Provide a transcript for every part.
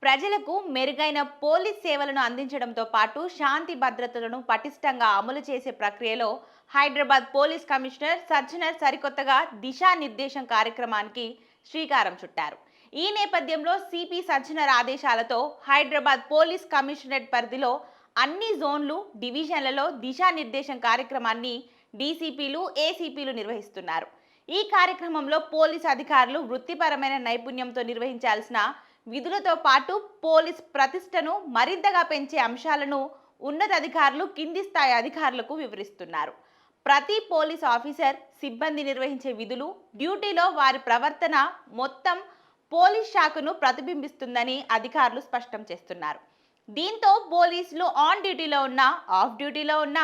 ప్రజలకు మెరుగైన పోలీస్ సేవలను అందించడంతో పాటు శాంతి భద్రతలను పటిష్టంగా అమలు చేసే ప్రక్రియలో హైదరాబాద్ పోలీస్ కమిషనర్ సజ్జనర్ సరికొత్తగా దిశానిర్దేశం కార్యక్రమానికి శ్రీకారం చుట్టారు. ఈ నేపథ్యంలో సిపి సజ్జనర్ ఆదేశాలతో హైదరాబాద్ పోలీస్ కమిషనరేట్ పరిధిలో అన్ని జోన్లు, డివిజన్లలో దిశానిర్దేశం కార్యక్రమాన్ని డీసీపీలు, ఏసీపీలు నిర్వహిస్తున్నారు. ఈ కార్యక్రమంలో పోలీస్ అధికారులు వృత్తిపరమైన నైపుణ్యంతో నిర్వహించాల్సిన విధులతో పాటు పోలీస్ ప్రతిష్టను మరింతగా పెంచే అంశాలను ఉన్నతాధికారులు కింది స్థాయి అధికారులకు వివరిస్తున్నారు. ప్రతి పోలీస్ ఆఫీసర్, సిబ్బంది నిర్వహించే విధులు, డ్యూటీలో వారి ప్రవర్తన మొత్తం పోలీస్ శాఖను ప్రతిబింబిస్తుందని అధికారులు స్పష్టం చేస్తున్నారు. దీంతో పోలీసులు ఆన్ డ్యూటీలో ఉన్న, ఆఫ్ డ్యూటీలో ఉన్న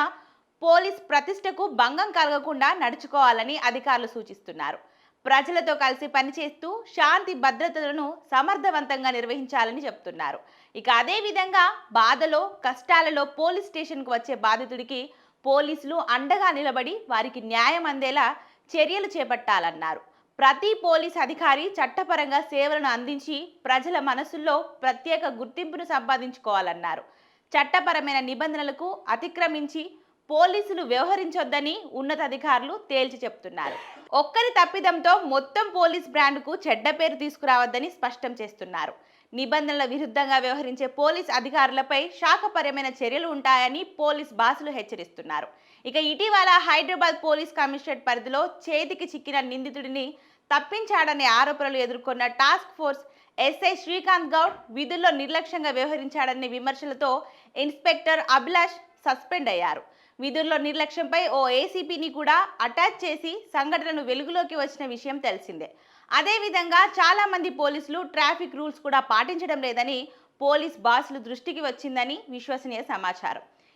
పోలీస్ ప్రతిష్టకు భంగం కలగకుండా నడుచుకోవాలని అధికారులు సూచిస్తున్నారు. ప్రజలతో కలిసి పనిచేస్తూ శాంతి భద్రతలను సమర్థవంతంగా నిర్వహించాలని చెప్తున్నారు. ఇక అదే విధంగా బాధలో, కష్టాలలో పోలీస్ స్టేషన్కు వచ్చే బాధితుడికి పోలీసులు అండగా నిలబడి వారికి న్యాయం అందేలా చర్యలు చేపట్టాలన్నారు. ప్రతి పోలీస్ అధికారి చట్టపరంగా సేవలను అందించి ప్రజల మనసుల్లో ప్రత్యేక గుర్తింపును సంపాదించుకోవాలన్నారు. చట్టపరమైన నిబంధనలకు అతిక్రమించి పోలీసులు వ్యవహరించొద్దని ఉన్నతాధికారులు తేల్చి చెప్తున్నారు. ఒక్కరి తప్పిదంతో మొత్తం పోలీస్ బ్రాండ్కు చెడ్డ పేరు తీసుకురావద్దని స్పష్టం చేస్తున్నారు. నిబంధనల విరుద్ధంగా వ్యవహరించే పోలీస్ అధికారులపై శాఖపరమైన చర్యలు ఉంటాయని పోలీస్ బాసులు హెచ్చరిస్తున్నారు. ఇక ఇటీవల హైదరాబాద్ పోలీస్ కమిషనరేట్ పరిధిలో చేతికి చిక్కిన నిందితుడిని తప్పించాడనే ఆరోపణలు ఎదుర్కొన్న task force SI Srikanth Goud విధుల్లో నిర్లక్ష్యంగా వ్యవహరించాడనే విమర్శలతో ఇన్స్పెక్టర్ అభిలాష్ సస్పెండ్ అయ్యారు. విధుల్లో నిర్లక్ష్యంపై ఓ ఏసీపీని కూడా అటాచ్ చేసి సంఘటనను వెలుగులోకి వచ్చిన విషయం తెలిసిందే. అదేవిధంగా చాలా మంది పోలీసులు ట్రాఫిక్ రూల్స్ కూడా పాటించడం లేదని పోలీస్ బాసులు దృష్టికి వచ్చిందని విశ్వసనీయ సమాచారం.